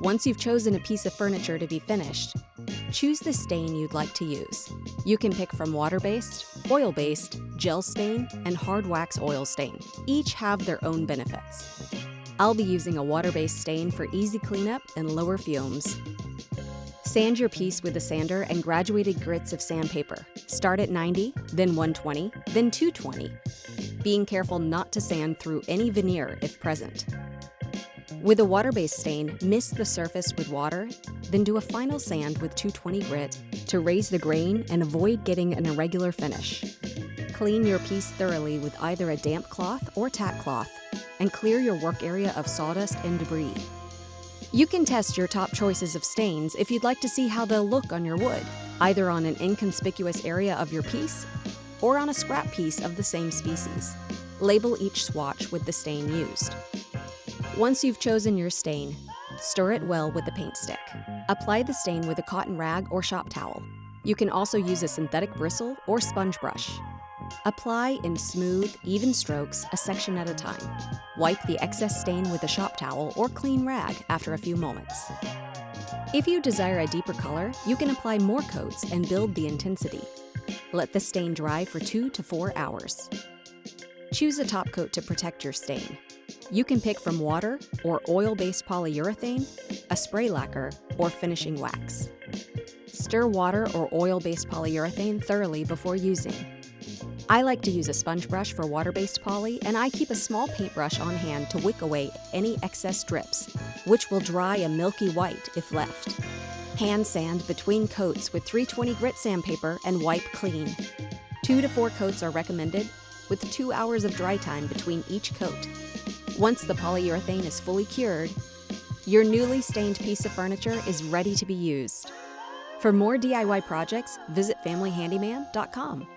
Once you've chosen a piece of furniture to be finished, choose the stain you'd like to use. You can pick from water-based, oil-based, gel stain, and hard wax oil stain. Each have their own benefits. I'll be using a water-based stain for easy cleanup and lower fumes. Sand your piece with a sander and graduated grits of sandpaper. Start at 90, then 120, then 220. Being careful not to sand through any veneer if present. With a water-based stain, mist the surface with water, then do a final sand with 220 grit to raise the grain and avoid getting an irregular finish. Clean your piece thoroughly with either a damp cloth or tack cloth, and clear your work area of sawdust and debris. You can test your top choices of stains if you'd like to see how they'll look on your wood, either on an inconspicuous area of your piece or on a scrap piece of the same species. Label each swatch with the stain used. Once you've chosen your stain, stir it well with the paint stick. Apply the stain with a cotton rag or shop towel. You can also use a synthetic bristle or sponge brush. Apply in smooth, even strokes, a section at a time. Wipe the excess stain with a shop towel or clean rag after a few moments. If you desire a deeper color, you can apply more coats and build the intensity. Let the stain dry for 2 to 4 hours. Choose a top coat to protect your stain. You can pick from water or oil-based polyurethane, a spray lacquer, or finishing wax. Stir water or oil-based polyurethane thoroughly before using. I like to use a sponge brush for water-based poly, and I keep a small paintbrush on hand to wick away any excess drips, which will dry a milky white if left. Hand sand between coats with 320 grit sandpaper and wipe clean. 2 to 4 coats are recommended, with 2 hours of dry time between each coat. Once the polyurethane is fully cured, your newly stained piece of furniture is ready to be used. For more DIY projects, visit FamilyHandyman.com.